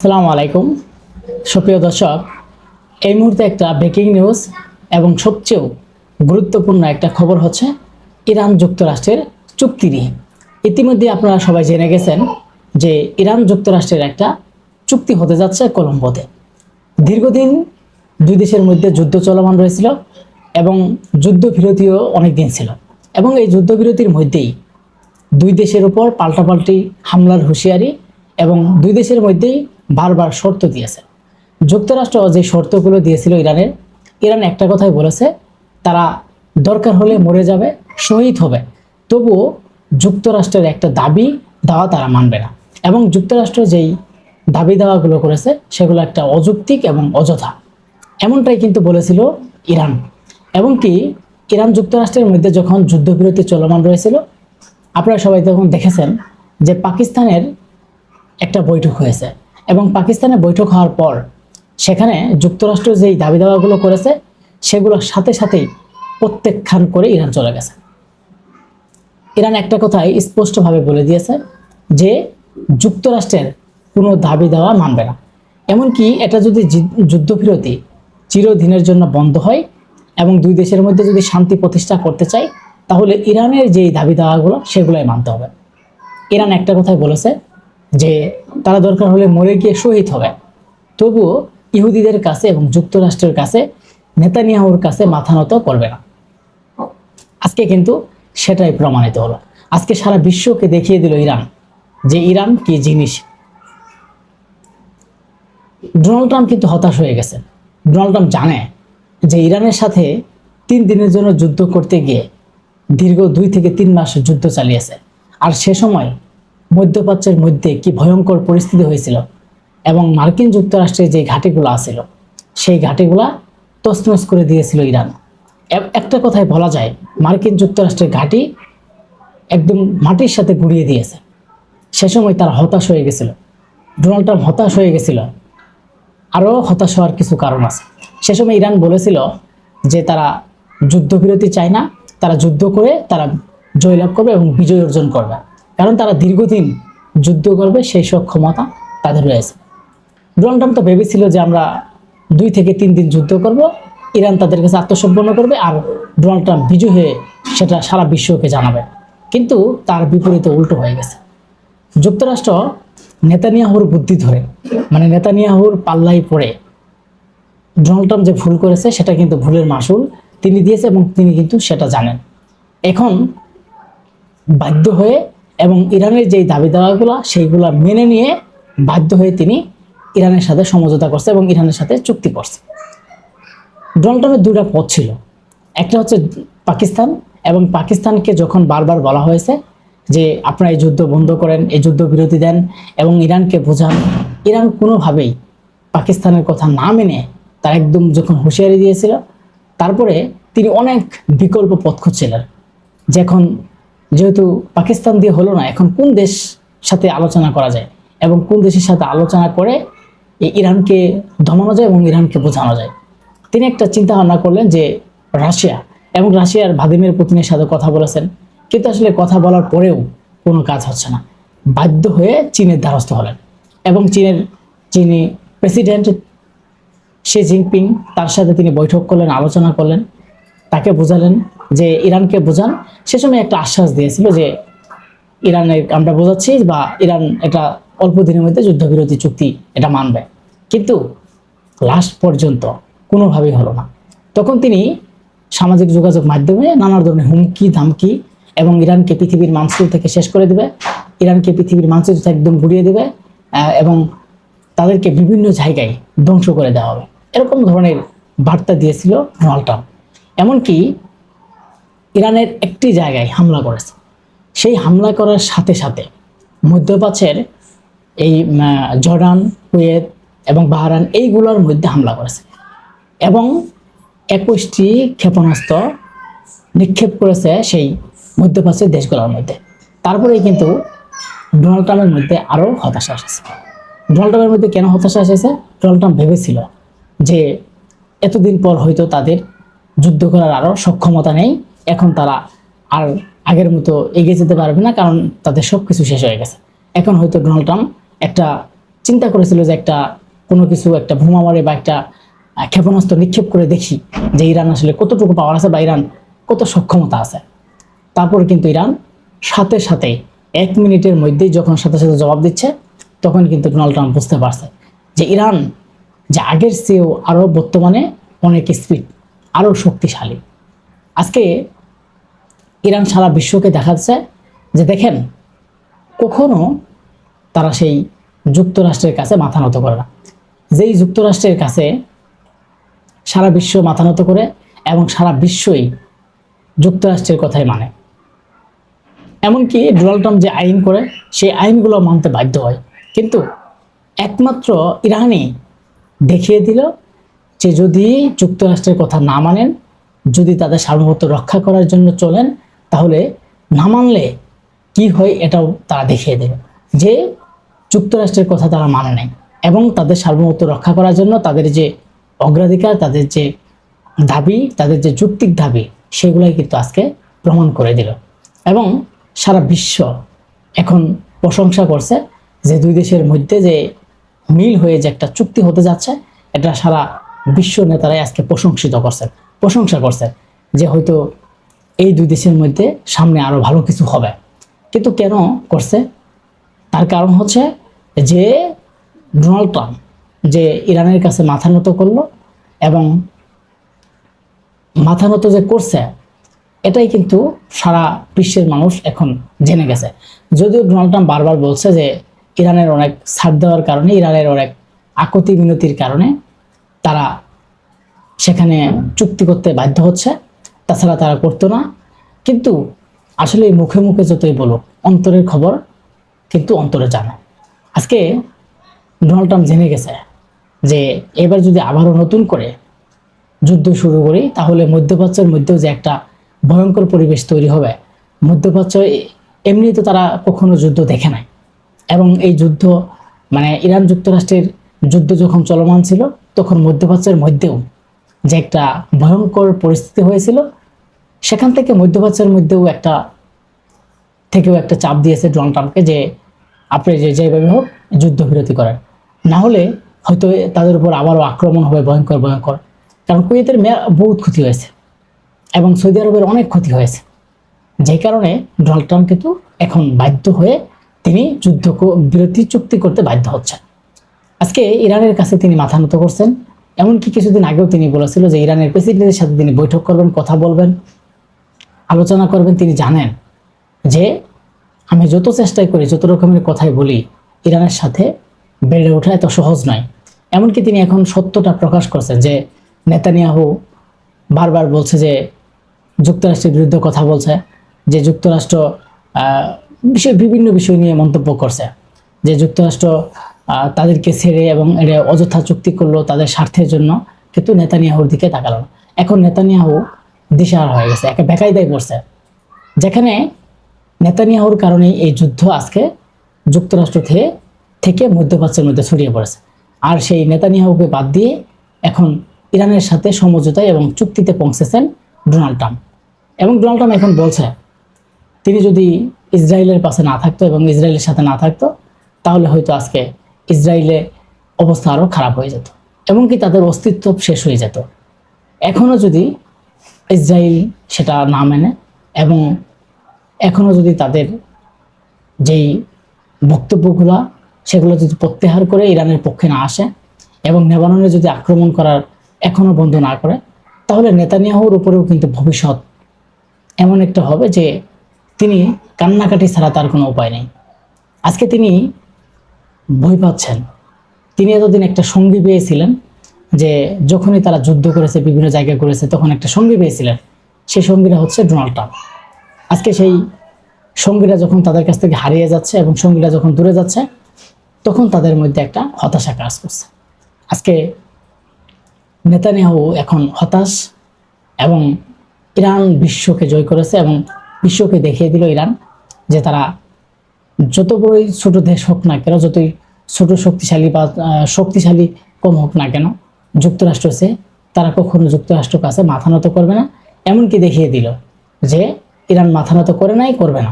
আসসালামু আলাইকুম সুপ্রিয় দর্শক, এই মুহূর্তে একটা ব্রেকিং নিউজ এবং সবচেয়ে গুরুত্বপূর্ণ একটা খবর হচ্ছে ইরান যুক্তরাষ্ট্রের চুক্তি নিয়ে। ইতিমধ্যে আপনারা সবাই জেনে গেছেন যে ইরান যুক্তরাষ্ট্রের একটা চুক্তি হতে যাচ্ছে কলম্বোতে। দীর্ঘদিন দুই দেশের মধ্যে যুদ্ধ চলমান রয়েছিল এবং যুদ্ধবিরতিও অনেক দিন ছিল, এবং এই যুদ্ধবিরতির মধ্যেই দুই দেশের উপর পাল্টাপাল্টি হামলার হুঁশিয়ারি এবং দুই দেশের মধ্যেই বারবার শর্ত দিয়েছে। যুক্তরাষ্ট্র যে শর্তগুলো দিয়েছিল ইরান একটা কথাই বলেছে, তারা দরকার হলে মরে যাবে, শহীদ হবে, তবুও যুক্তরাষ্ট্রের একটা দাবি দেওয়া তারা মানবে না। এবং যুক্তরাষ্ট্র যেই দাবি দেওয়াগুলো করেছে সেগুলো একটা অযৌক্তিক এবং অযথা, এমনটাই কিন্তু বলেছিল ইরান। এবং কি ইরান যুক্তরাষ্ট্রের মধ্যে যখন যুদ্ধবিরতি চলমান রয়েছিল, আপনারা সবাই তখন দেখেছেন যে পাকিস্তানের একটা বৈঠক হয়েছে, এবং পাকিস্তানে বৈঠক হওয়ার পর সেখানে যুক্তরাষ্ট্র যেই দাবি দাওয়াগুলো করেছে সেগুলোর সাথে সাথেই প্রত্যাখ্যান করে ইরান চলে গেছে। ইরান একটা কথাই স্পষ্টভাবে বলে দিয়েছে যে যুক্তরাষ্ট্রের কোনো দাবি দেওয়া মানবে না। এমনকি এটা যদি যুদ্ধবিরতি চিরদিনের জন্য বন্ধ হয় এবং দুই দেশের মধ্যে যদি শান্তি প্রতিষ্ঠা করতে চাই, তাহলে ইরানের যেই দাবি দাওয়াগুলো সেগুলোই মানতে হবে। ইরান একটা কথাই বলেছে যে তারা দরকার হলে মরে গিয়ে শহীদ হবে, তবুও ইহুদিদের কাছে এবং যুক্তরাষ্ট্রের কাছে, নেতানিয়াহুর কাছে মাথা নত করবে না। আজকে কিন্তু সেটাই প্রমাণিত হলো। আজকে সারা বিশ্বকে দেখিয়ে দিল ইরান যে ইরান কি জিনিস। ডোনাল্ড ট্রাম্প কিন্তু হতাশ হয়ে গেছে। ডোনাল্ড ট্রাম্প জানে যে ইরানের সাথে 3 দিনের জন্য যুদ্ধ করতে গিয়ে দীর্ঘ 2 থেকে 3 মাস যুদ্ধ চালিয়েছে, আর সে সময় মধ্যপ্রাচ্যের মধ্যে কি ভয়ঙ্কর পরিস্থিতি হয়েছিল, এবং মার্কিন যুক্তরাষ্ট্রের যে ঘাঁটিগুলো আছিল সেই ঘাঁটিগুলা তছনছ করে দিয়েছিল ইরান। একটা কথায় বলা যায়, মার্কিন যুক্তরাষ্ট্রের ঘাঁটি একদম মাটির সাথে গুঁড়িয়ে দিয়েছে। সে সময় তারা হতাশ হয়ে গেছিল, ডোনাল্ড ট্রাম্প হতাশ হয়ে গেছিল। আরও হতাশ হওয়ার কিছু কারণ আছে। সে সময় ইরান বলেছিল যে তারা যুদ্ধবিরতি চায় না, তারা যুদ্ধ করে তারা জয়লাভ করবে এবং বিজয় অর্জন করবে, কারণ তারা দীর্ঘদিন যুদ্ধ করবে সেই সব ক্ষমতা তাদের রয়েছে। ডোনাল্ড ট্রাম্প তো ভেবেছিল যে আমরা 2 থেকে 3 দিন যুদ্ধ করব, ইরান তাদের কাছে আত্মসমর্পণ করবে, আর ডোনাল্ড ট্রাম্প বিজয় হয়ে সেটা সারা বিশ্বকে জানাবে। কিন্তু তার বিপরীতে উল্টো হয়ে গেছে। যুক্তরাষ্ট্র নেতানিয়াহুর বুদ্ধি ধরে, মানে নেতানিয়াহুর পাল্লাই পড়ে ডোনাল্ড ট্রাম্প যে ভুল করেছে সেটা কিন্তু ভুলের মাসুল তিনি দিয়েছে, এবং তিনি কিন্তু সেটা জানেন। এখন বাধ্য হয়ে এবং ইরানের যেই দাবি দাওয়াগুলো সেইগুলো মেনে নিয়ে বাধ্য হয়ে তিনি ইরানের সাথে সমঝোতা করছে এবং ইরানের সাথে চুক্তি করছে। ডোনাল্ড ট্রাম্পের 2টা পথ ছিল। একটা হচ্ছে পাকিস্তান, এবং পাকিস্তানকে যখন বারবার বলা হয়েছে যে আপনারা এই যুদ্ধ বন্ধ করেন, এই যুদ্ধ বিরতি দেন এবং ইরানকে বোঝান, ইরান কোনোভাবেই পাকিস্তানের কথা না মেনে তার একদম যখন হুঁশিয়ারি দিয়েছিল, তারপরে তিনি অনেক বিকল্প পথ খুঁজছিলেন যে এখন যেহেতু পাকিস্তান দিয়ে হলো না, এখন কোন দেশ সাথে আলোচনা করা যায় এবং কোন দেশের সাথে আলোচনা করে এই ইরানকে দমানো যায় এবং ইরানকে বোঝানো যায়। তিনি একটা চিন্তা ভাবনা করলেন যে রাশিয়া, এবং রাশিয়ার ভ্লাদিমির পুতিনের সাথে কথা বলেছেন, কিন্তু আসলে কথা বলার পরেও কোনো কাজ হচ্ছে না। বাধ্য হয়ে চীনের দ্বারস্থ হলেন, এবং চীনি প্রেসিডেন্ট শি জিনপিং, তার সাথে তিনি বৈঠক করলেন, আলোচনা করলেন, তাকে বোঝালেন যে ইরানকে বোঝান। সে সময় একটা আশ্বাস দিয়েছিল যে ইরানের আমরা বোঝাচ্ছি, বা ইরান এটা অল্প দিনের মধ্যে যুদ্ধবিরতি চুক্তি এটা মানবে, কিন্তু লাস্ট পর্যন্ত কোনোভাবেই হলো না। তখন তিনি সামাজিক যোগাযোগ মাধ্যমে নানা ধরনের হুমকি ধামকি, এবং ইরানকে পৃথিবীর মানচিত্র থেকে শেষ করে দেবে, ইরানকে পৃথিবীর মানচিত্র থেকে একদম গুড়িয়ে দেবে, এবং তাদেরকে বিভিন্ন জায়গায় ধ্বংস করে দেওয়া হবে, এরকম ধরনের বার্তা দিয়েছিল ডোনাল্ড ট্রাম্প। এমনকি ইরানের একটি জায়গায় হামলা করেছে, সেই হামলা করার সাথে সাথে মধ্যপ্রাচ্যের এই জর্ডান, কুয়েত এবং বাহরাইন এইগুলোর মধ্যে হামলা করেছে, এবং 21টি ক্ষেপণাস্ত্র নিক্ষেপ করেছে সেই মধ্যপ্রাচ্যের দেশগুলোর মধ্যে। তারপরেই কিন্তু ডোনাল্ড ট্রাম্পের মধ্যে আরও হতাশা এসেছে। ডোনাল্ড ট্রাম্পের মধ্যে কেন হতাশা এসেছে? ডোনাল্ড ট্রাম্প ভেবেছিল যে এতদিন পর হয়তো তাদের যুদ্ধ করার আরও সক্ষমতা নেই, এখন তারা আর আগের মতো এগিয়ে যেতে পারবে না, কারণ তাদের সব কিছু শেষ হয়ে গেছে। এখন হয়তো ডোনাল্ড ট্রাম্প একটা চিন্তা করেছিল যে একটা কোনো কিছু একটা বোমা মারে বা একটা ক্ষেপণাস্ত্র নিক্ষেপ করে দেখি যে ইরান আসলে কতটুকু পাওয়ার আছে বা ইরান কত সক্ষমতা আছে। তারপর কিন্তু ইরান সাথে সাথেই 1 মিনিটের মধ্যেই যখন সাথে সাথে জবাব দিচ্ছে, তখন কিন্তু ডোনাল্ড ট্রাম্প বুঝতে পারছে যে ইরান যে আগের চেয়েও আরও বর্তমানে অনেক স্পিড, আরও শক্তিশালী। আজকে ইরান সারা বিশ্বকে দেখাচ্ছে যে দেখেন, কখনো তারা সেই যুক্তরাষ্ট্রের কাছে মাথা নত করে না, যেই যুক্তরাষ্ট্রের কাছে সারা বিশ্ব মাথা নত করে এবং সারা বিশ্বই যুক্তরাষ্ট্রের কথাই মানে। এমনকি ডোনাল্ড ট্রাম্প যে আইন করে সেই আইনগুলো মানতে বাধ্য হয়। কিন্তু একমাত্র ইরানই দেখিয়ে দিল যে যদি যুক্তরাষ্ট্রের কথা না মানেন, যদি তাদের সার্বভৌমত্ব রক্ষা করার জন্য চলেন, তাহলে না মানলে কি হয় এটাও তারা দেখিয়ে দেবে যে যুক্তরাষ্ট্রের কথা তারা মানে নাই এবং তাদের সার্বভৌমত্ব রক্ষা করার জন্য তাদের যে অগ্রাধিকার, তাদের যে দাবি, তাদের যে যৌক্তিক দাবি, সেগুলাই কিন্তু আজকে প্রমাণ করে দিল। এবং সারা বিশ্ব এখন প্রশংসা করছে যে দুই দেশের মধ্যে যে মিল হয়ে যে একটা চুক্তি হতে যাচ্ছে, এটা সারা বিশ্ব নেতারাই আজকে প্রশংসা করছে যে হয়তো এই দুই দেশের মধ্যে সামনে আরো ভালো কিছু হবে। কিন্তু কেন করছে? তার কারণ হচ্ছে যে ডোনাল্ড ট্রাম্প যে ইরানের কাছে মাথা নত করলো এবং মাথা নত যে করছে, এটাই কিন্তু সারা বিশ্বের মানুষ এখন জেনে গেছে। যদিও ডোনাল্ড ট্রাম্প বারবার বলছে যে ইরানের অনেক ছাড় দেওয়ার কারণে, ইরানের অনেক আকতি মিনতির কারণে তারা সেখানে চুক্তি করতে বাধ্য হচ্ছে, তাছাড়া তারা করতো না। কিন্তু আসলে মুখে মুখে যতই বলুক, অন্তরের খবর কিন্তু অন্তরে জানে। আজকে ডোনাল্ড ট্রাম্প জেনে গেছে যে এবার যদি আবারও নতুন করে যুদ্ধ শুরু করি, তাহলে মধ্যপ্রাচ্যের মধ্যেও যে একটা ভয়ঙ্কর পরিবেশ তৈরি হবে। মধ্যপ্রাচ্য এমনি তো তারা কখনো যুদ্ধ দেখে নাই, এবং এই যুদ্ধ মানে ইরান যুক্তরাষ্ট্রের যুদ্ধ যখন চলমান ছিল, তখন মধ্যপ্রাচ্যের মধ্যেও যে একটা ভয়ঙ্কর পরিস্থিতি হয়েছিল, সেখান থেকে মধ্যপ্রাচ্যের মধ্যেও একটা চাপ দিয়েছে ডোনাল্ড ট্রাম্পকে যে আপনি যেভাবে হোক যুদ্ধবিরতি করেন, না হলে হয়তো তাদের উপর আবারও আক্রমণ হবে ভয়ঙ্কর। কারণ কুয়েতের বহুত ক্ষতি হয়েছে এবং সৌদি আরবের অনেক ক্ষতি হয়েছে, যে কারণে ডোনাল্ড ট্রাম্প কিন্তু এখন বাধ্য হয়ে তিনি বিরতি চুক্তি করতে বাধ্য হচ্ছেন। আজকে ইরানের কাছে তিনি মাথা নত করছেন। এমনকি কিছুদিন আগেও তিনি বলেছিল যে ইরানের প্রেসিডেন্টের সাথে তিনি বৈঠক করবেন, কথা বলবেন, আলোচনা করবেন। তিনি জানেন যে আমি যত চেষ্টাই করি, যত রকমের কথাই বলি, ইরানের সাথে বেড়ে ওঠা এত সহজ নয়। এমনকি তিনি এখন সত্যটা প্রকাশ করছেন যে নেতানিয়াহু বারবার বলছে যে যুক্তরাষ্ট্রের বিরুদ্ধে কথা বলছে, যে যুক্তরাষ্ট্র বিভিন্ন বিষয় নিয়ে মন্তব্য করছে, যে যুক্তরাষ্ট্র তাদেরকে ছেড়ে এবং এটা অযথা চুক্তি করলো তাদের স্বার্থের জন্য, কিন্তু নেতানিয়াহুর দিকে তাকালো না। এখন নেতানিয়াহু দিশাহারা হয়ে গেছে, একে বেকায়দায় পড়ছে, যেখানে নেতানিয়াহুর কারণেই এই যুদ্ধ আজকে যুক্তরাষ্ট্র থেকে মধ্যপ্রাচ্যের মধ্যে ছড়িয়ে পড়েছে। আর সেই নেতানিয়াহুকে বাদ দিয়ে এখন ইরানের সাথে সমঝোতায় এবং চুক্তিতে পৌঁছেছেন ডোনাল্ড ট্রাম্প। এবং ডোনাল্ড ট্রাম্প এখন বলছে তিনি যদি ইসরায়েলের পাশে না থাকতো এবং ইসরায়েলের সাথে না থাকতো, তাহলে হয়তো আজকে ইসরায়েলের অবস্থা আরও খারাপ হয়ে যেত, এমনকি তাদের অস্তিত্ব শেষ হয়ে যেত। এখনও যদি ইসরায়েল সেটা না মেনে এবং এখনও যদি তাদের যেই বক্তব্যগুলো সেগুলো যদি প্রত্যাহার করে ইরানের পক্ষে না আসে এবং লেবাননে যদি আক্রমণ করার এখনও বন্ধ না করে, তাহলে নেতানিয়াহুর উপরেও কিন্তু ভবিষ্যৎ এমন একটা হবে যে তিনি কান্নাকাটি ছাড়া তার কোনো উপায় নেই। আজকে তিনি ভয় পাচ্ছেন। তিনি এতদিন একটা সঙ্গী পেয়েছিলেন, যে যখনই তারা যুদ্ধ করেছে, বিভিন্ন জায়গায় করেছে, তখন একটা সঙ্গী পেয়েছিলেন। সেই সঙ্গীরা হচ্ছে ডোনাল্ড ট্রাম্প। আজকে সেই সঙ্গীরা যখন তাদের কাছ থেকে হারিয়ে যাচ্ছে এবং সঙ্গীরা যখন দূরে যাচ্ছে, তখন তাদের মধ্যে একটা হতাশা কাজ করছে। আজকে নেতানিয়াহু এখন হতাশ এবং ইরান বিশ্বকে জয় করেছে এবং বিশ্বকে দেখিয়ে দিল ইরান যে তারা যত বড়ই ছোট দেশ হোক না কেন, যতই ছোট শক্তিশালী বা শক্তিশালী কম হোক না কেন, যুক্তরাষ্ট্র তারা কখনো যুক্তরাষ্ট্রের কাছে মাথা নত করবে না। এমনকি দেখিয়ে দিল যে ইরান মাথা নত করে নাই, করবে না।